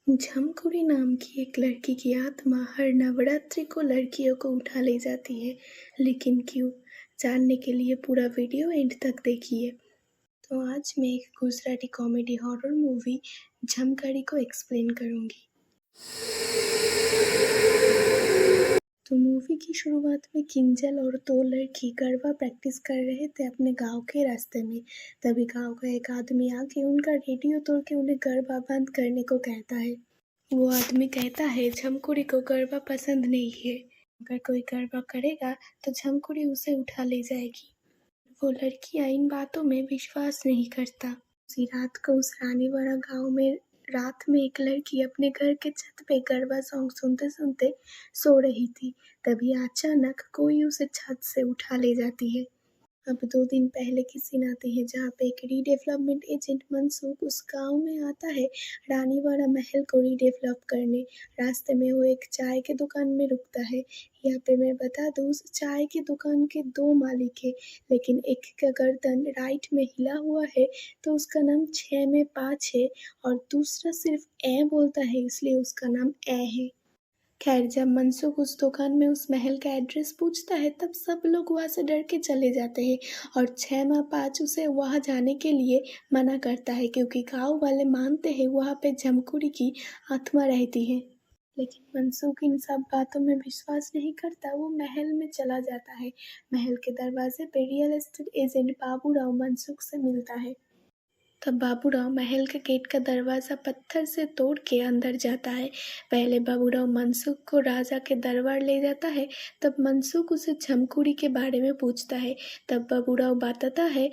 झमकुड़ी नाम की एक लड़की की आत्मा हर नवरात्रि को लड़कियों को उठा ले जाती है, लेकिन क्यों? जानने के लिए पूरा वीडियो एंड तक देखिए। तो आज मैं एक गुजराती कॉमेडी हॉरर मूवी झमकड़ी को एक्सप्लेन करूँगी। तो मूवी की शुरुआत में किंजल और दो लड़की गरबा प्रैक्टिस कर रहे थे अपने गांव के रास्ते में। तभी गांव का एक आदमी आके उनका रेडियो तोड़ के उन्हें गरबा बंद करने को कहता है। वो आदमी कहता है झमकुड़ी को गरबा पसंद नहीं है। अगर कोई गरबा करेगा तो झमकुड़ी उसे उठा ले जाएगी। वो लड़कियां इन बातों में विश्वास नहीं करता। उसी रात को उस रानीवाड़ा गांव में रात में एक लड़की अपने घर के छत पे गरबा सॉन्ग सुनते सुनते सो रही थी। तभी अचानक कोई उसे छत से उठा ले जाती है। अब 2 दिन पहले की सीन आती है जहाँ पे एक रीडेवलपमेंट एजेंट मनसुख उस गांव में आता है रानीवाड़ा महल को रीडेवलप करने। रास्ते में वो एक चाय के दुकान में रुकता है। यहाँ पे मैं बता दूँ उस चाय की दुकान के 2 मालिक है, लेकिन एक का गर्दन राइट में हिला हुआ है तो उसका नाम 6 में 5 है और दूसरा सिर्फ ए बोलता है इसलिए उसका नाम ए है। खैर जब मनसुख उस दुकान में उस महल का एड्रेस पूछता है तब सब लोग वहाँ से डर के चले जाते हैं और 6 माह 5 उसे वहाँ जाने के लिए मना करता है क्योंकि गाँव वाले मानते हैं वहाँ पे झमकुड़ी की आत्मा रहती है। लेकिन मनसुख इन सब बातों में विश्वास नहीं करता। वो महल में चला जाता है। महल के दरवाजे पे real estate agent Baburao Mansukh से मिलता है। तब बाबूराव महल के गेट का दरवाज़ा पत्थर से तोड़ के अंदर जाता है। पहले बाबूराव मनसुख को राजा के दरबार ले जाता है। तब मनसुख उसे झमकुड़ी के बारे में पूछता है। तब बाबूराव बताता है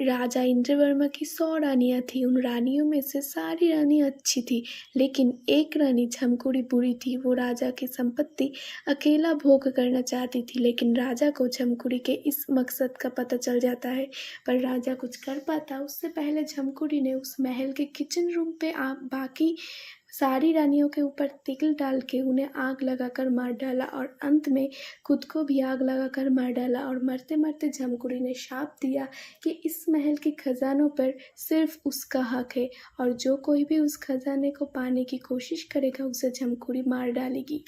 राजा इंद्रवर्मा की 100 रानियां थी। उन रानियों में से सारी रानियां अच्छी थी, लेकिन एक रानी झमकुड़ी बुरी थी। वो राजा की संपत्ति अकेला भोग करना चाहती थी, लेकिन राजा को झमकुड़ी के इस मकसद का पता चल जाता है। पर राजा कुछ कर पाता उससे पहले झमकुड़ी ने उस महल के किचन रूम पे बाकी सारी रानियों के ऊपर तिल डाल के उन्हें आग लगाकर मार डाला और अंत में खुद को भी आग लगाकर मार डाला। और मरते मरते झमकुड़ी ने शाप दिया कि इस महल के खजानों पर सिर्फ उसका हक है और जो कोई भी उस खजाने को पाने की कोशिश करेगा उसे झमकुड़ी मार डालेगी।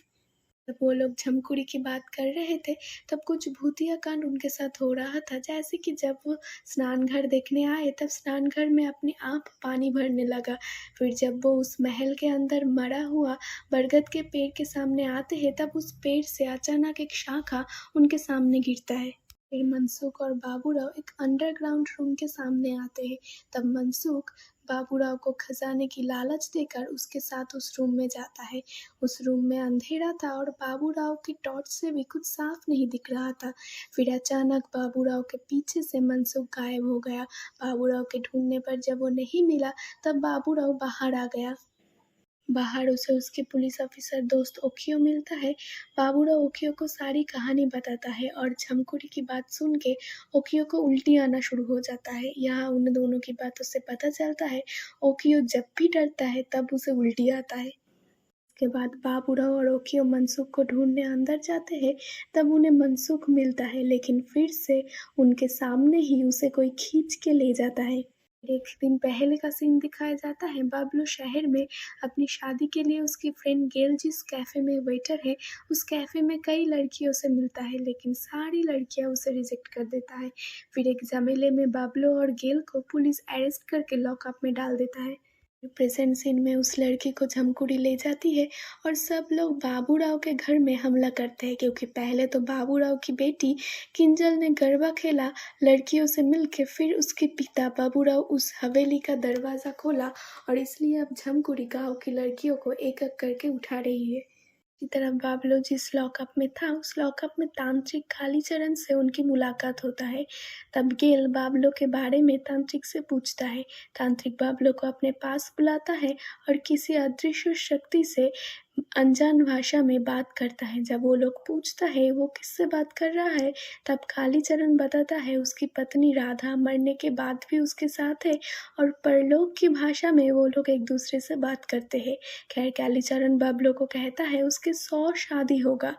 जब वो लोग झमकुड़ी की बात कर रहे थे तब कुछ भूतिया कांड उनके साथ हो रहा था। जैसे कि जब वो स्नान घर देखने आए तब स्नान घर में अपने आप पानी भरने लगा। फिर जब वो उस महल के अंदर मरा हुआ बरगद के पेड़ के सामने आते हैं तब उस पेड़ से अचानक एक शाखा उनके सामने गिरता है। फिर मनसुख और बाबूराव एक अंडरग्राउंड रूम के सामने आते हैं। तब मनसुख बाबूराव को खजाने की लालच देकर उसके साथ उस रूम में जाता है। उस रूम में अंधेरा था और बाबूराव की टॉर्च से भी कुछ साफ नहीं दिख रहा था। फिर अचानक बाबूराव के पीछे से मनसुख गायब हो गया। बाबूराव के ढूंढने पर जब वो नहीं मिला तब बाबूराव बाहर आ गया। बाहर उसे उसके पुलिस ऑफिसर दोस्त ओकियो मिलता है। बाबूराव ओकियो को सारी कहानी बताता है और झमकुड़ी की बात सुन के ओकियो को उल्टी आना शुरू हो जाता है। यहाँ उन दोनों की बातों से पता चलता है ओकियो जब भी डरता है तब उसे उल्टी आता है। उसके बाद बाबूराव और ओकियो मनसुख को ढूंढने अंदर जाते हैं। तब उन्हें मनसुख मिलता है, लेकिन फिर से उनके सामने ही उसे कोई खींच के ले जाता है। एक दिन पहले का सीन दिखाया जाता है। बाबलू शहर में अपनी शादी के लिए उसकी फ्रेंड गेल जिस कैफे में वेटर है उस कैफे में कई लड़कियों से मिलता है, लेकिन सारी लड़कियां उसे रिजेक्ट कर देता है। फिर एक झमेले में बाबलू और गेल को पुलिस अरेस्ट करके लॉकअप में डाल देता है। प्रेजेंट सीन में उस लड़की को झमकुड़ी ले जाती है और सब लोग बाबूराव के घर में हमला करते हैं, क्योंकि पहले तो बाबूराव की बेटी किंजल ने गरबा खेला लड़कियों से मिलके। फिर उसके पिता बाबूराव उस हवेली का दरवाज़ा खोला और इसलिए अब झमकुड़ी गांव की लड़कियों को एक एक करके उठा रही है। इसी तरह बाबलू जिस लॉकअप में था उस लॉकअप में तांत्रिक कालीचरण से उनकी मुलाकात होता है। तब गेल बाबलू के बारे में तांत्रिक से पूछता है। तांत्रिक बाबलू को अपने पास बुलाता है और किसी अदृश्य शक्ति से अनजान भाषा में बात करता है। जब वो लोग पूछता है वो किससे बात कर रहा है तब कालीचरण बताता है उसकी पत्नी राधा मरने के बाद भी उसके साथ है और परलोक की भाषा में वो लोग एक दूसरे से बात करते हैं। खैर कालीचरण बाबलो को कहता है उसके 100 शादी होगा।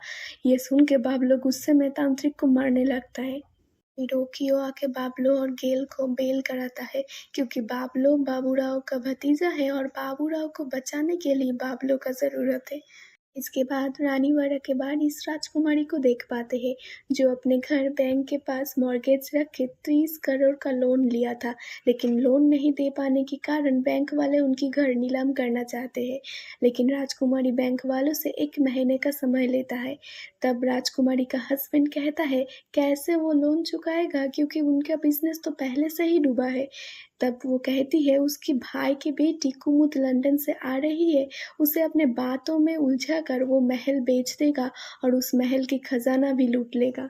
ये सुन के बाबलो गुस्से में तांत्रिक को मारने लगता है। पिनोकियो आके बाबलो और गेल को बेल कराता है क्योंकि बाबलो बाबूराव का भतीजा है और बाबूराव को बचाने के लिए बाबलो का ज़रूरत है। इसके बाद रानीवाड़ा के वारिस राजकुमारी को देख पाते हैं जो अपने घर बैंक के पास मॉर्गेज रख के 30 करोड़ का लोन लिया था, लेकिन लोन नहीं दे पाने के कारण बैंक वाले उनकी घर नीलाम करना चाहते हैं। लेकिन राजकुमारी बैंक वालों से 1 महीने का समय लेता है। तब राजकुमारी का हस्बैंड कहता है कैसे वो लोन चुकाएगा क्योंकि उनका बिजनेस तो पहले से ही डूबा है। तब वो कहती है उसकी भाई की बेटी कुमुद लंदन से आ रही है, उसे अपने बातों में उलझा कर वो महल बेच देगा और उस महल की खजाना भी लूट लेगा।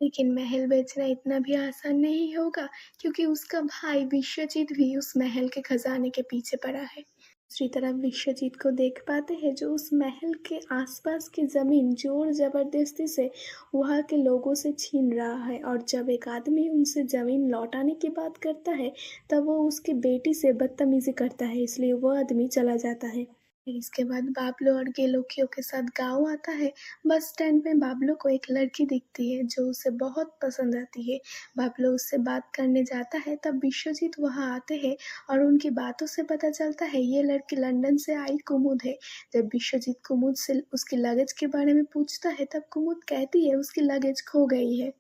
लेकिन महल बेचना इतना भी आसान नहीं होगा क्योंकि उसका भाई विश्वजीत भी उस महल के खजाने के पीछे पड़ा है। दूसरी तरफ विश्वजीत को देख पाते हैं जो उस महल के आसपास की जमीन जोर जबरदस्ती से वहाँ के लोगों से छीन रहा है और जब एक आदमी उनसे जमीन लौटाने की बात करता है तब वो उसकी बेटी से बदतमीजी करता है, इसलिए वो आदमी चला जाता है। फिर इसके बाद बाबलो और गेलोकियो के साथ गाँव आता है। बस स्टैंड में बाबलो को एक लड़की दिखती है जो उसे बहुत पसंद आती है। बाबलो उससे बात करने जाता है तब विश्वजीत वहाँ आते हैं और उनकी बातों से पता चलता है ये लड़की लंदन से आई कुमुद है। जब विश्वजीत कुमुद से उसकी लगेज के बारे में पूछता है तब कुमुद कहती है उसकी लगेज खो गई है।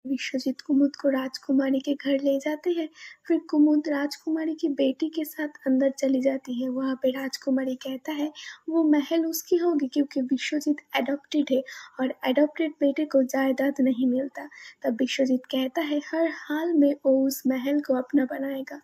विश्वजीत कुमुद को राजकुमारी के घर ले जाते हैं। फिर कुमुद राजकुमारी की बेटी के साथ अंदर चली जाती है। वहाँ पे राजकुमारी कहता है वो महल उसकी होगी क्योंकि विश्वजीत एडॉप्टेड है और एडॉप्टेड बेटे को जायदाद नहीं मिलता। तब विश्वजीत कहता है हर हाल में वो उस महल को अपना बनाएगा।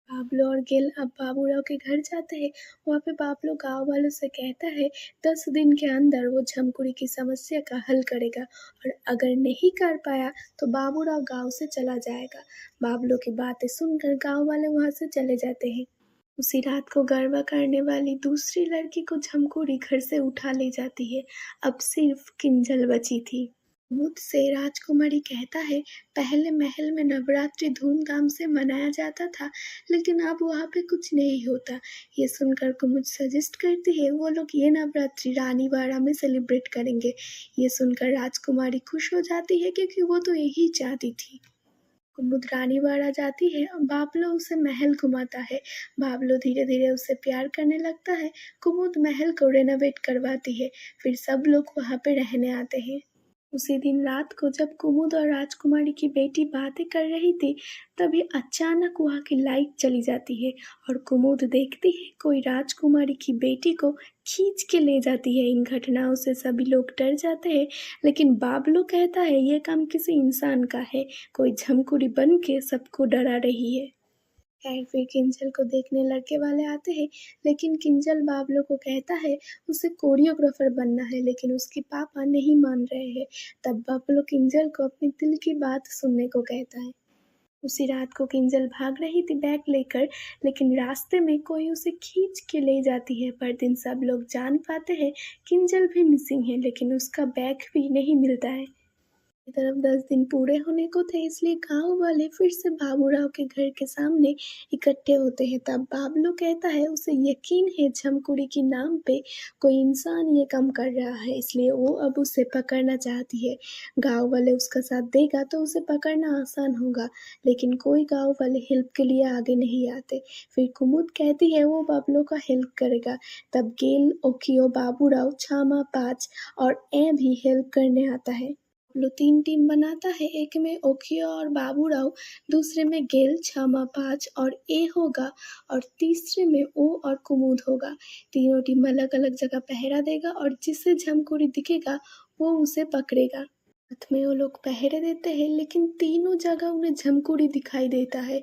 बाबलो और गिल अब बाबूराव के घर जाते हैं। वहाँ पे बाबलो गांव वालों से कहता है 10 दिन के अंदर वो झमकुड़ी की समस्या का हल करेगा और अगर नहीं कर पाया तो बाबूराव गांव से चला जाएगा। बाबलो की बातें सुनकर गांव वाले वहाँ से चले जाते हैं। उसी रात को गरबा करने वाली दूसरी लड़की को झमकुड़ी घर से उठा ले जाती है। अब सिर्फ किंजल बची थी। मुझसे राजकुमारी कहता है पहले महल में नवरात्रि धूमधाम से मनाया जाता था लेकिन अब वहाँ पे कुछ नहीं होता। ये सुनकर कुमुद सजेस्ट करती है वो लोग ये नवरात्रि रानीवाड़ा में सेलिब्रेट करेंगे। ये सुनकर राजकुमारी खुश हो जाती है क्योंकि वो तो यही चाहती थी। कुमुद रानीवाड़ा जाती है और बाबलो उसे महल घुमाता है। बाबलो धीरे धीरे उसे प्यार करने लगता है। कुमुद महल को रेनोवेट करवाती है। फिर सब लोग वहाँ पे रहने आते हैं। उसी दिन रात को जब कुमुद और राजकुमारी की बेटी बातें कर रही थी तभी अचानक वहाँ की लाइट चली जाती है और कुमुद देखती है कोई राजकुमारी की बेटी को खींच के ले जाती है। इन घटनाओं से सभी लोग डर जाते हैं लेकिन बाबलो कहता है ये काम किसी इंसान का है, कोई झमकुड़ी बन के सबको डरा रही है। खैर फिर किंजल को देखने लड़के वाले आते हैं लेकिन किंजल बाबलो को कहता है उसे कोरियोग्राफर बनना है लेकिन उसके पापा नहीं मान रहे हैं। तब बाबलो किंजल को अपने दिल की बात सुनने को कहता है। उसी रात को किंजल भाग रही थी बैग लेकर लेकिन रास्ते में कोई उसे खींच के ले जाती है। पर दिन सब लोग जान पाते हैं किंजल भी मिसिंग है लेकिन उसका बैग भी नहीं मिलता है। की तरफ 10 दिन पूरे होने को थे इसलिए गांव वाले फिर से बाबूराव के घर के सामने इकट्ठे होते हैं। तब बाबलू कहता है उसे यकीन है झमकुड़ी के नाम पे कोई इंसान ये काम कर रहा है इसलिए वो अब उसे पकड़ना चाहती है। गांव वाले उसका साथ देगा तो उसे पकड़ना आसान होगा लेकिन कोई गांव वाले हेल्प के लिए आगे नहीं आते। फिर कुमुद कहती है वो बाबलो का हेल्प करेगा। तब गेल ओकियो बाबूराव छामा पाँच और ए भी हेल्प करने आता है। लो 3 टीम बनाता है, एक में ओखिया और बाबूराव, दूसरे में गेल, छामा पाँच और ए होगा और तीसरे में ओ और कुमुद होगा। तीनों टीम अलग अलग जगह पहरा देगा और जिसे झमकुड़ी दिखेगा वो उसे पकड़ेगा। रात में वो लोग पहरे देते हैं लेकिन तीनों जगह उन्हें झमकुड़ी दिखाई देता है।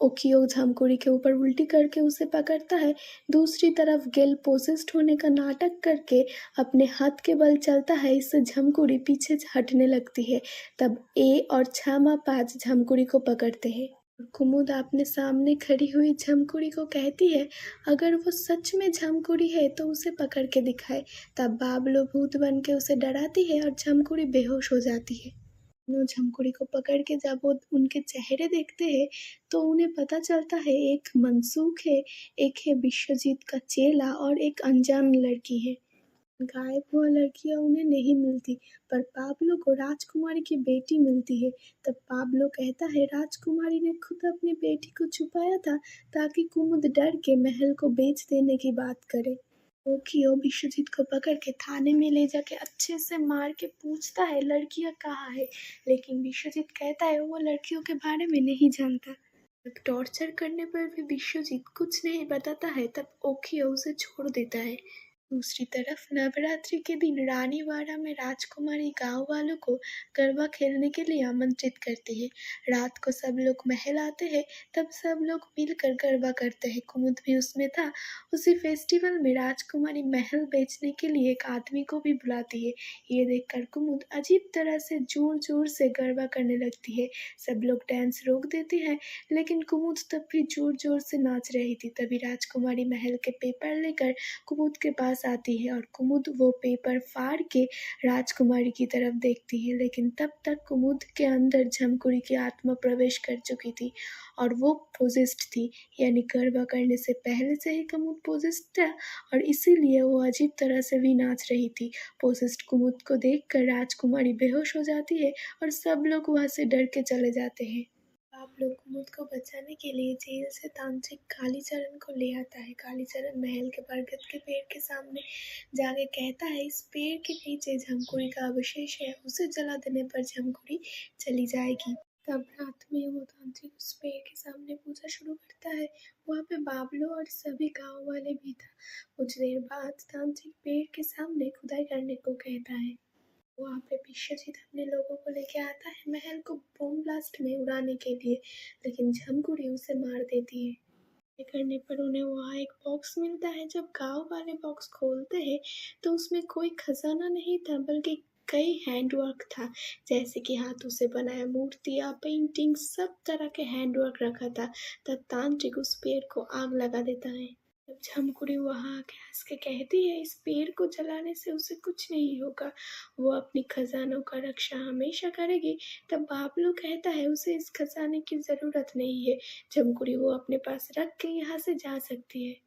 ओकियो झमकुड़ी के ऊपर उल्टी करके उसे पकड़ता है। दूसरी तरफ गेल पोसेस्ड होने का नाटक करके अपने हाथ के बल चलता है, इससे झमकुड़ी पीछे हटने लगती है। तब ए और छामा पाँच झमकुड़ी को पकड़ते हैं। कुमुद अपने सामने खड़ी हुई झमकुड़ी को कहती है अगर वो सच में झमकुड़ी है तो उसे पकड़ के दिखाए। तब बाबलो भूत बन के उसे डराती है और झमकुड़ी बेहोश हो जाती है। दोनों झमकुड़ी को पकड़ के जब वो उनके चेहरे देखते हैं तो उन्हें पता चलता है एक मनसूख है, एक है विश्वजीत का चेला और एक अनजान लड़की है। गायब हुआ लड़कियां उन्हें नहीं मिलती, पर पाब्लो को राजकुमारी की बेटी मिलती है। तब पाब्लो कहता है राजकुमारी ने खुद अपनी बेटी को छुपाया था ताकि कुमुद डर के महल को बेच देने की बात करे। ओकियो विश्वजीत को पकड़ के थाने में ले जाके अच्छे से मार के पूछता है लड़कियां कहाँ है, लेकिन विश्वजीत कहता है वो लड़कियों के बारे में नहीं जानता। जब टॉर्चर करने पर भी विश्वजीत कुछ नहीं बताता है तब ओकियो उसे छोड़ देता है। दूसरी तरफ नवरात्रि के दिन रानीवाड़ा में राजकुमारी गांव वालों को गरबा खेलने के लिए आमंत्रित करती है। रात को सब लोग महल आते हैं, तब सब लोग मिलकर गरबा करते हैं। कुमुद भी उसमें था। उसी फेस्टिवल में राजकुमारी महल बेचने के लिए एक आदमी को भी बुलाती है। ये देखकर कुमुद अजीब तरह से जोर जोर से गरबा करने लगती है। सब लोग डांस रोक देते हैं, लेकिन कुमुद तब भी जोर जोर से नाच रही थी। तभी राजकुमारी महल के पेपर लेकर कुमुद के पास आती है और कुमुद वो पेपर फाड़ के राजकुमारी की तरफ देखती है, लेकिन तब तक कुमुद के अंदर झमकुड़ी की आत्मा प्रवेश कर चुकी थी और वो पोजेस्ड थी, यानी गरबा करने से पहले से ही कुमुद पोजेस्ड था और इसीलिए वो अजीब तरह से भी नाच रही थी। पोजेस्ड कुमुद को देखकर राजकुमारी बेहोश हो जाती है और सब लोग वहाँ से डर के चले जाते हैं। आप लोग कुमुद को बचाने के लिए जेल से तांत्रिक कालीचरण को ले आता है। कालीचरण महल के बरगद के पेड़ के सामने जाके कहता है इस पेड़ के नीचे झमकुड़ी का अवशेष है, उसे जला देने पर झमकुड़ी चली जाएगी। तब रात में वो तांत्रिक उस पेड़ के सामने पूजा शुरू करता है। वहाँ पे बाबलो और सभी गांव वाले भी था। कुछ देर बाद तांत्रिक पेड़ के सामने खुदाई करने को कहता है। वहाँ पे विश्वजीत अपने लोगों को लेके आता है महल को बम ब्लास्ट में उड़ाने के लिए, लेकिन झमकुड़ी उसे मार देती है। ये करने पर उन्हें वहाँ एक बॉक्स मिलता है। जब गांव वाले बॉक्स खोलते हैं तो उसमें कोई खजाना नहीं था, बल्कि कई हैंडवर्क था, जैसे कि हाथों से बनाया मूर्तियाँ, पेंटिंग, सब तरह के हैंडवर्क रखा था। तब तांत्रिक उस पेड़ को आग लगा देता है। जब झमकुड़ी वहाँ आके हंस के कहती है इस पेड़ को जलाने से उसे कुछ नहीं होगा, वो अपनी खजानों का रक्षा हमेशा करेगी। तब बाबलू कहता है उसे इस खजाने की जरूरत नहीं है, झमकुड़ी वो अपने पास रख के यहाँ से जा सकती है।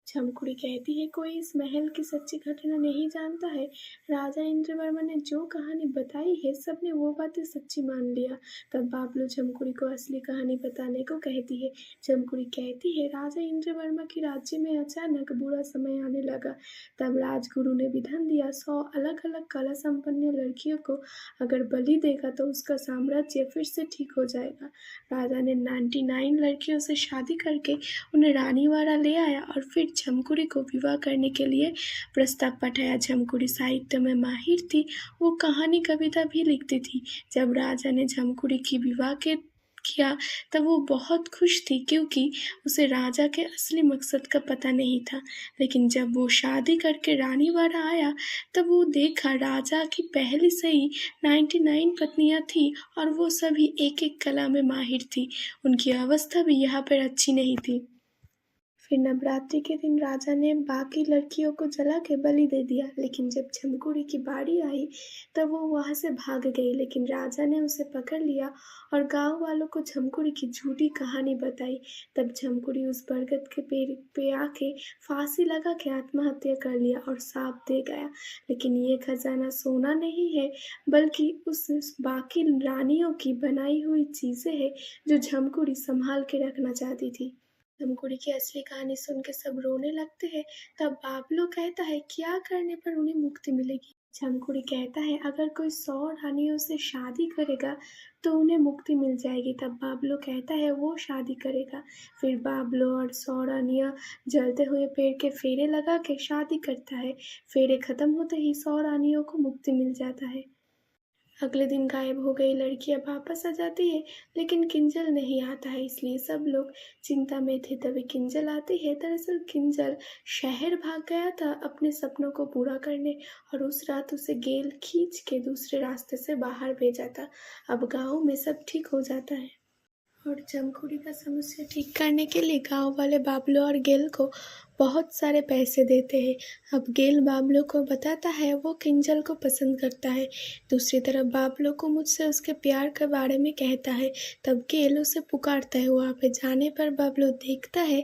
झमकुड़ी कहती है कोई इस महल की सच्ची घटना नहीं जानता है। राजा इंद्रवर्मा ने जो कहानी बताई है सबने वो बातें सच्ची मान लिया। तब बाबलू झमकुड़ी को असली कहानी बताने को कहती है। झमकुड़ी कहती है राजा इंद्रवर्मा के राज्य में अचानक बुरा समय आने लगा। तब राजगुरु ने विधान दिया 100 अलग अलग कला संपन्न लड़कियों को अगर बलि देगा तो उसका साम्राज्य फिर से ठीक हो जाएगा। राजा ने 99 लड़कियों से शादी करके उन्हें रानीवाड़ा ले आया और फिर झमकुड़ी को विवाह करने के लिए प्रस्ताव पठाया। झमकुड़ी साहित्य में माहिर थी, वो कहानी कविता भी लिखती थी। जब राजा ने झमकुड़ी की विवाह के किया तब वो बहुत खुश थी, क्योंकि उसे राजा के असली मकसद का पता नहीं था। लेकिन जब वो शादी करके रानीवाड़ा आया तब वो देखा राजा की पहले से ही 99 पत्नियां थी और वो सभी एक एक कला में माहिर थी। उनकी अवस्था भी यहाँ पर अच्छी नहीं थी। फिर नवरात्रि के दिन राजा ने बाकी लड़कियों को जला के बलि दे दिया, लेकिन जब झमकुड़ी की बारी आई तब वो वहाँ से भाग गई। लेकिन राजा ने उसे पकड़ लिया और गांव वालों को झमकुड़ी की झूठी कहानी बताई। तब झमकुड़ी उस बरगद के पेड़ पे आके फांसी लगा के आत्महत्या कर लिया और साप दे गया। लेकिन ये खजाना सोना नहीं है, बल्कि उस बाकी रानियों की बनाई हुई चीजें हैं जो झमकुड़ी संभाल के रखना चाहती थी। झमकुड़ी की असली कहानी सुन के सब रोने लगते हैं। तब बाबलू कहता है क्या करने पर उन्हें मुक्ति मिलेगी। झमकुड़ी कहता है अगर कोई 100 रानियों से शादी करेगा तो उन्हें मुक्ति मिल जाएगी। तब बाबलू कहता है वो शादी करेगा। फिर बाबलू और 100 रानियां जलते हुए पेड़ के फेरे लगा के शादी करता है। फेरे खत्म होते ही 100 रानियों को मुक्ति मिल जाता है। अगले दिन गायब हो गई लड़कियां वापस आ जाती है, लेकिन किंजल नहीं आता है, इसलिए सब लोग चिंता में थे। तभी किंजल आती है। दरअसल किंजल शहर भाग गया था अपने सपनों को पूरा करने और उस रात उसे गेल खींच के दूसरे रास्ते से बाहर भेजा था। अब गांव में सब ठीक हो जाता है और झमकुड़ी का समस्या ठीक करने के लिए गांव वाले बाबलू और गेल को बहुत सारे पैसे देते हैं। अब गेल बाबलो को बताता है वो किंजल को पसंद करता है। दूसरी तरफ बाबलो को मुझसे उसके प्यार के बारे में कहता है। तब गेल उसे पुकारता है। वहाँ पे जाने पर बाबलो देखता है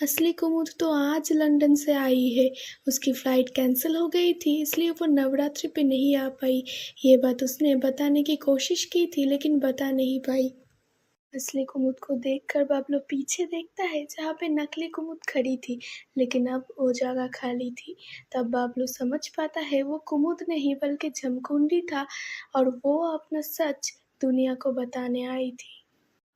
असली कुमुद तो आज लंदन से आई है। उसकी फ़्लाइट कैंसिल हो गई थी, इसलिए वो नवरात्रि पे नहीं आ पाई। ये बात उसने बताने की कोशिश की थी लेकिन बता नहीं पाई। असली कुमुद को देखकर बाबलो पीछे देखता है जहाँ पे नकली कुमुद खड़ी थी, लेकिन अब वो जगह खाली थी। तब बाबलो समझ पाता है वो कुमुद नहीं बल्कि जमकुंडी था और वो अपना सच दुनिया को बताने आई थी।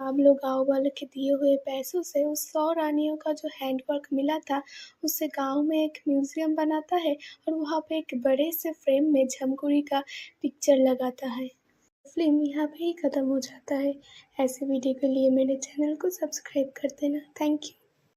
बाबलो गांव वालों के दिए हुए पैसों से उस 100 रानियों का जो हैंडवर्क मिला था उससे गांव में एक म्यूजियम बनाता है और वहाँ पे एक बड़े से फ्रेम में जमकुंडी का पिक्चर लगाता है। फिल्म यहाँ पे ही ख़त्म हो जाता है। ऐसे वीडियो के लिए मेरे चैनल को सब्सक्राइब कर देना। Thank you.